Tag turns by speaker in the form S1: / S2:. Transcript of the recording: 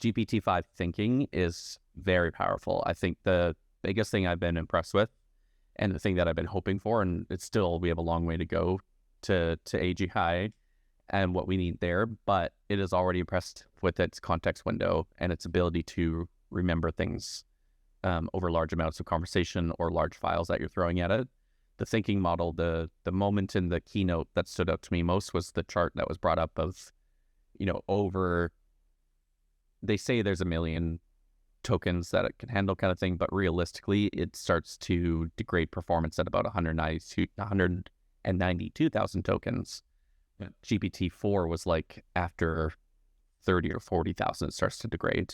S1: GPT-5 thinking is very powerful. I think the biggest thing I've been impressed with, and the thing that I've been hoping for, and it's still, we have a long way to go to AGI and what we need there, but it is already impressed with its context window and its ability to remember things over large amounts of conversation or large files that you're throwing at it. The thinking model, the moment in the keynote that stood out to me most was the chart that was brought up of, they say there's 1 million tokens that it can handle kind of thing, but realistically, it starts to degrade performance at about 192,000 tokens. GPT-4 was like after 30 or 40,000, it starts to degrade.